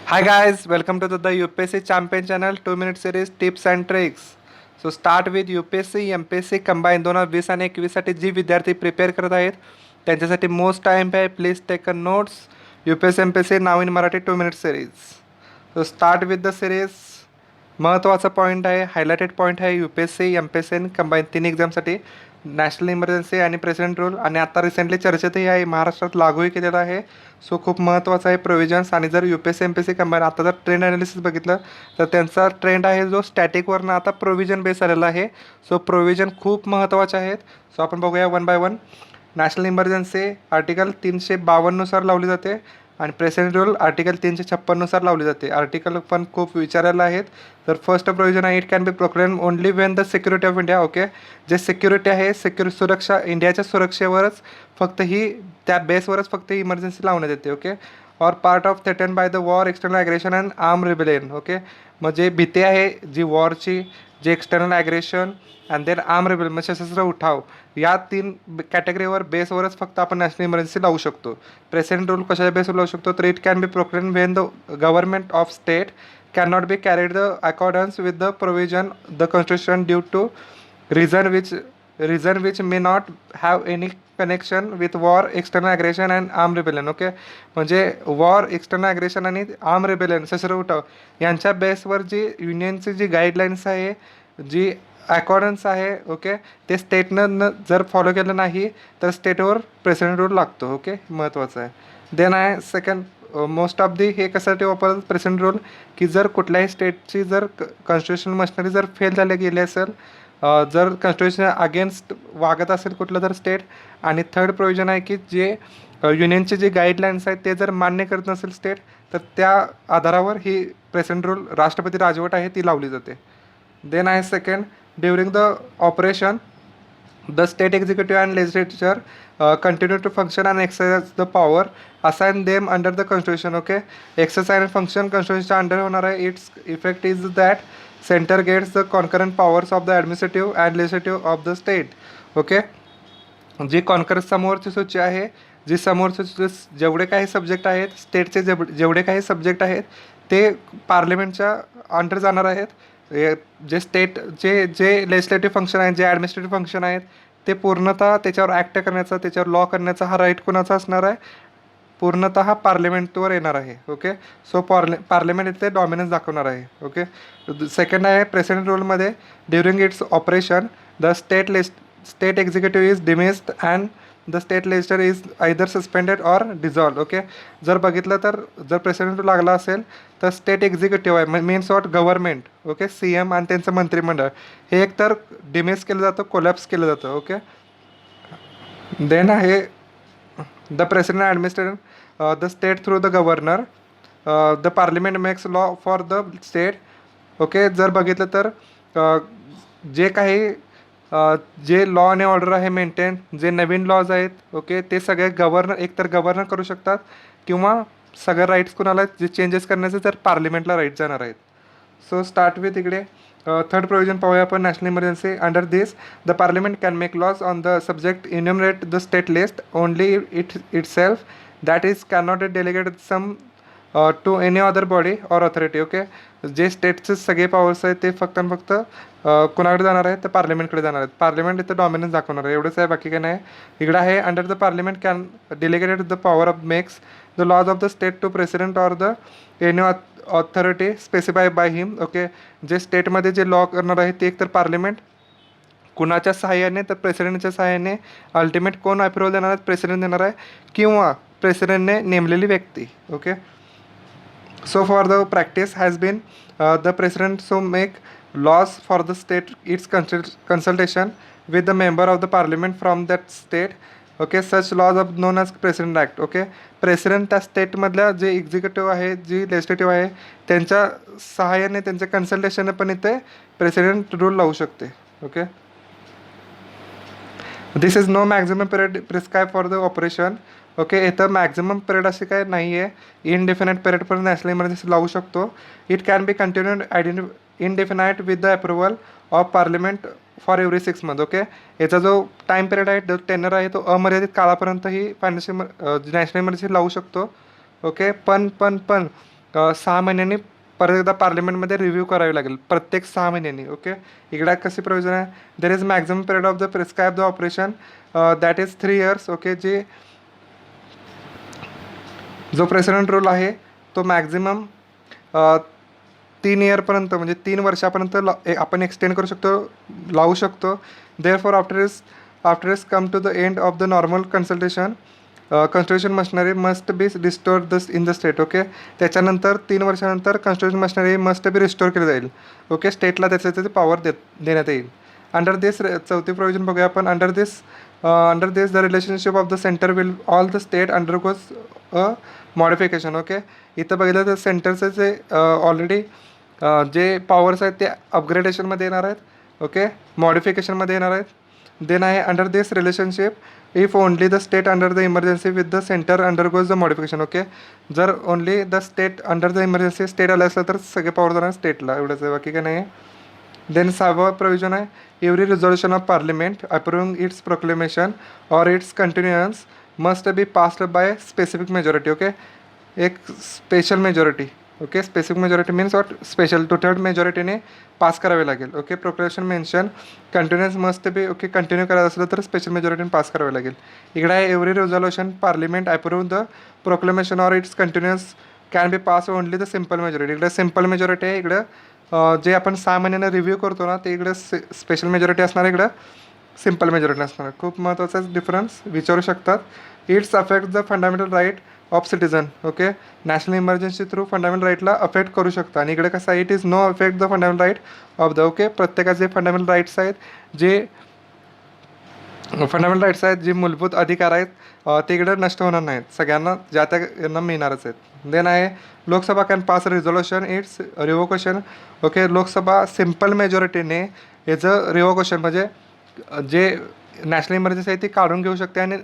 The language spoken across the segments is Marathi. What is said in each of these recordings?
Hi guys, welcome to the UPSC Champion channel 2 minute series tips and tricks. So start with UPSC, MPSC combine 2020 आणि 21 साठी जी विद्यार्थी प्रिपेअर करत आहेत त्यांच्यासाठी मोस्ट टाइम आहे. Please take a notes. UPSC MPSC नाव in Marathi 2 minute series. So start with the series. महत्त्वाचा पॉईंट आहे, हायलाइटेड पॉईंट आहे UPSC MPSC कंबाईन 3 एक्झामसाठी नॅशनल इमर्जन्सी आणि प्रेसिडेंट रूल आणि आता रिसेंटली चर्चेतही आहे, महाराष्ट्रात लागूही केलेला आहे. सो खूप महत्त्वाचं आहे प्रोव्हिजन्स. आणि जर UPSC MPSC कंबाईन आता जर ट्रेंड ॲनालिसिस बघितलं तर त्यांचा ट्रेंड आहे जो स्टॅटिकवरनं आता प्रोव्हिजन बेस आलेला आहे. सो प्रोव्हिजन खूप महत्त्वाचे आहेत. सो आपण बघूया one by one. National emergency article 352 नुसार लावली जाते आणि प्रेसिडेंट रूल आर्टिकल 356 नुसार लावली जाते. आर्टिकल पण खूप विचारायला आहेत. तर फर्स्ट प्रोव्हिजन आहे, it can B proclaim only Wien the security of India. Okay, जे सिक्युरिटी आहे, सुरक्षा, इंडियाच्या सुरक्षेवरच फक्त ही त्या बेसवरच फक्त इमर्जन्सी लावण्यात येते. Okay, or part of threaten by the war, external aggression and arm rebellion. Okay, म्हणजे भीती आहे जी वॉरची, जे external aggression and then arm rebellion म्हणजे सशस्त्र उठाव, या 3 कॅटेगरीवर बेसवरच फक्त आपण नॅशनल इमर्जन्सी लावू शकतो. प्रेसिडेंट रूल कशाच्या बेसवर लावू शकतो, तर it can B proclaim Wien the government of state cannot be carried the accordance with the provision the constitution due to reason which may not have any connection with war, external aggression and armed rebellion. Okay, म्हणजे वॉर, एक्सटर्नल ॲग्रेशन आणि आर्म रिबेलियन सशस्त्र उठाव यांच्या बेसवर जी युनियनची जी गाईडलाईन्स आहे, जी अकॉर्डन्स आहे, ओके, ते स्टेटनं जर फॉलो केलं नाही तर स्टेटवर प्रेसिडेंट रूल लागतो. ओके, महत्त्वाचं आहे. देन आहे सेकंड, मोस्ट ऑफ दी हे कशासाठी वापरतात प्रेसिडेंट रूल, की जर कुठल्याही स्टेटची जर कॉन्स्टिट्युशन मशिनरी जर फेल झाले गेली असेल, जर कॉन्स्टिट्युशन अगेन्स्ट वागत असेल कुठलं तर स्टेट. आणि थर्ड प्रोव्हिजन आहे की जे युनियनचे जे गाईडलाईन्स आहेत ते जर मान्य करत नसेल स्टेट, तर त्या आधारावर ही प्रेसिडेंट रूल, राष्ट्रपती राजवट आहे, ती लावली जाते. देन आहे second, during the operation the state executive and legislature continue to function and exercise the power assigned them under the constitution. Okay, exercise and function constitution under होणार आहे. its effect is that center gets the concurrent powers of the administrative and legislative of the state. Okay, जी कॉन्करन्स समोरची सूची आहे, जी समोरचे जेवढे काही सब्जेक्ट आहेत स्टेटचे, जेवढे काही सब्जेक्ट आहेत ते पार्लिमेंटच्या अंडर जाणार आहेत. जे स्टेटचे जे लेजिस्लेटिव्ह फंक्शन आहेत, जे ॲडमिनिस्ट्रेटिव्ह फंक्शन आहेत, ते पूर्णतः त्याच्यावर ॲक्ट करण्याचा, त्याच्यावर लॉ करण्याचा हा राईट कुणाचा असणार आहे, पूर्णतः पार्लिमेंटवर येणार आहे. ओके, सो पार्लिमेंट इथे डॉमिनन्स दाखवणार आहे. ओके, सेकंड आहे प्रेसिडेंट रूलमध्ये, during its operation the state executive is dismissed and the state legislature is either suspended or dissolve. Okay, जर बघितलं तर जर प्रेसिडेंट लागला असेल तर स्टेट एक्झिक्युटिव्ह आहे, means what government, okay, CM आणि त्यांचं मंत्रिमंडळ हे एकतर डिमिस केलं जातं, कोलॅप्स केलं जातं. ओके, देन आहे the president administrate the state through the governor, the parliament makes law for the state. Okay, जर बघितलं तर जे काही जे लॉ आणि ऑर्डर आहे मेंटेन, जे नवीन लॉज आहेत, ओके, ते सगळे एकतर गव्हर्नर करू शकतात किंवा सगळे राईट्स कुणाला जे चेंजेस करण्याचे तर पार्लिमेंटला राईट जाणार आहेत. सो स्टार्ट विथ इकडे थर्ड प्रोव्हिजन पाहूया आपण, national emergency. Under this the parliament can make laws on the subject enumerate the state list only itself, that is can not delegate some to any other body or authority. Okay, जे स्टेटचे सगळे पॉवर्स आहेत ते फक्त आणि फक्त कुणाकडे जाणार आहेत तर पार्लिमेंटकडे जाणार आहेत. पार्लिमेंट इथं डॉमिनन्स दाखवणार आहे, एवढंच आहे, बाकी काय नाही. इकडं आहे under the parliament can delegated the power of makes the laws of the state to president or the any authority specify by him. Okay, जे स्टेटमध्ये जे लॉ करणार आहे ते एकतर पार्लिमेंट, कुणाच्या सहाय्याने तर प्रेसिडेंटच्या सहाय्याने, अल्टिमेट कोण अप्रुव्हल देणार आहेत, प्रेसिडेंट देणार आहे किंवा प्रेसिडेंटने नेमलेली व्यक्ती. Okay, so for the practice has been the president so make laws for the state its consultation with the member of the parliament from that state. Okay, such laws are known as president act. Okay, president त्या स्टेटमधल्या जे एक्झिक्युटिव्ह आहे, जी लेजिस्लेटिव्ह आहे, त्यांच्या सहाय्याने, त्यांच्या कन्सल्टेशनने पण इथे प्रेसिडेंट रूल लावू शकते. Okay, this is no maximum period prescribe for the operation. Okay, इथं मॅक्झिमम पिरियड असे काय नाही आहे, इनडेफिनाईट पिरियड पण नॅशनल इमर्जन्सी लावू शकतो. It can be continued indefinite with the approval of parliament for every 6 months. Okay, याचा जो टाईम पिरियड आहे, जो टेनर आहे, तो अमर्यादित काळापर्यंत ही फायनान्शियल नॅशनल इमर्जन्सी लावू शकतो. ओके, पण 6 महिन्यांनी परत एकदा पार्लिमेंटमध्ये रिव्ह्यू करावी लागेल, प्रत्येक 6 महिन्यांनी. ओके, इकडे कशी प्रोव्हिजन आहे, there is maximum period of the prescribe the operation that is 3 years. Okay, जो प्रेसिडेंट रूल आहे तो मॅक्झिमम 3 yearपर्यंत म्हणजे 3 वर्षापर्यंत आपण एक्सटेंड करू शकतो, लावू शकतो. Therefore after is come to the end of the normal constitution machinery must be restore in the state. Okay, त्याच्यानंतर 3 वर्षानंतर constitution machinery must be restore केली जाईल. ओके, स्टेटला त्याचे पॉवर देण्यात येईल. अंडर दिस चौथी प्रोव्हिजन बघूया आपण. Under this the relationship of the centre will all the state undergoes a modification. Okay, इथं बघितलं तर सेंटरचं जे ऑलरेडी जे पॉवर्स आहेत ते अपग्रेडेशनमध्ये येणार आहेत. ओके, मॉडिफिकेशनमध्ये येणार आहेत. देन आहे under this relationship if only the state under the emergency with the centre undergoes the modification. Okay, जर only the state under the emergency state आलं असलं तर सगळे पॉवर जाणार स्टेटला, एवढंच आहे, बाकी काय नाही आहे. देन 6वा प्रोव्हिजन आहे every resolution of parliament approving its proclamation or its continuance must be passed by specific majority. Okay, एक special majority. Okay, specific majority means what, special 2/3 मेजॉरिटीने पास करावे लागेल. Okay, proclamation mention continuance must be. Okay, continue करायचं असलं तर स्पेशल मेजॉरिटीने पास करावे लागेल. इकडे आहे every resolution parliament approve the proclamation or its continuance can be pass only the simple majority. इकडे सिम्पल मेजॉरिटी आहे. इकडं जे आपण 6 महिन्यानं रिव्ह्यू करतो ना ते इकडं स्पेशल मेजॉरिटी असणार, इकडं सिम्पल मेजॉरिटी असणार. खूप महत्त्वाचा डिफरन्स विचारू शकतात. Its affect the fundamental right of citizen. Okay, national emergency through fundamental राईटला अफेक्ट करू शकता. आणि इकडे कसं आहे, it is no affect the fundamental right of the. Okay, प्रत्येकाचे फंडामेंटल राईट्स आहेत, जे मूलभूत अधिकार आहेत ते इकडं नष्ट होणार नाहीत, सगळ्यांना ज्या त्या यांना मिळणारच आहेत. देन आहे Lok Sabha can pass resolution its revocation. Okay, Lok Sabha simple मेजॉरिटीने याचं रिव्होकेशन म्हणजे जे नॅशनल इमर्जन्सी आहे ती काढून घेऊ शकते आणि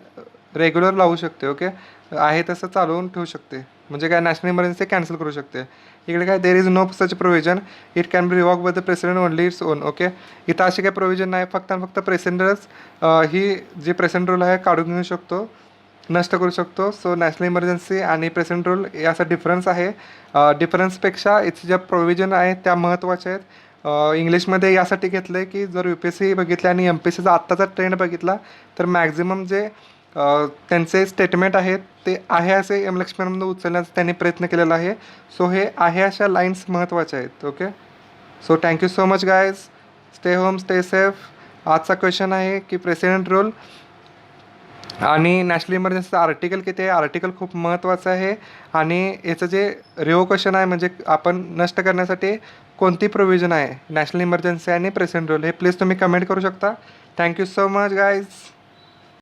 रेग्युलर लावू शकते. ओके, आहे तसं चालवून ठेवू शकते, म्हणजे काय नॅशनल इमर्जन्सी कॅन्सल करू शकते. इकडे काय there is no such provision, it can be revoke by the president only its own. Okay, इथं अशी काही प्रोव्हिजन नाही, फक्त आणि फक्त प्रेसिडेंटच ही जी प्रेसिडेंट रूल आहे काढून घेऊ शकतो, नष्ट करू शकतो. सो नॅशनल इमर्जन्सी आणि प्रेसिडेंट रूल याचा डिफरन्स आहे. डिफरन्सपेक्षा इथं ज्या प्रोव्हिजन आहेत त्या महत्त्वाच्या आहेत. इंग्लिशमध्ये यासाठी घेतलं आहे की जर UPSC बघितलं आणि MPSCचा आत्ताचा ट्रेंड बघितला तर मॅक्झिमम जे त्यांचे स्टेटमेंट आहेत ते आहे असे लक्ष्मणमध्ये उचलण्याचा त्यांनी प्रयत्न केलेला आहे. सो हे आहे अशा लाईन्स महत्त्वाच्या आहेत. Okay, so thank you so much guys, stay home, stay safe. आजचा क्वेश्चन आहे की प्रेसिडेंट रूल आणि नॅशनल इमर्जन्सीचं आर्टिकल किती आहे. आर्टिकल खूप महत्त्वाचं आहे आणि याचं जे रिव्होकेशन आहे म्हणजे आपण नष्ट करण्यासाठी कोणती प्रोव्हिजन आहे नॅशनल इमर्जन्सी आणि प्रेसिडेंट रूल, हे प्लीज तुम्ही कमेंट करू शकता. Thank you so much guys.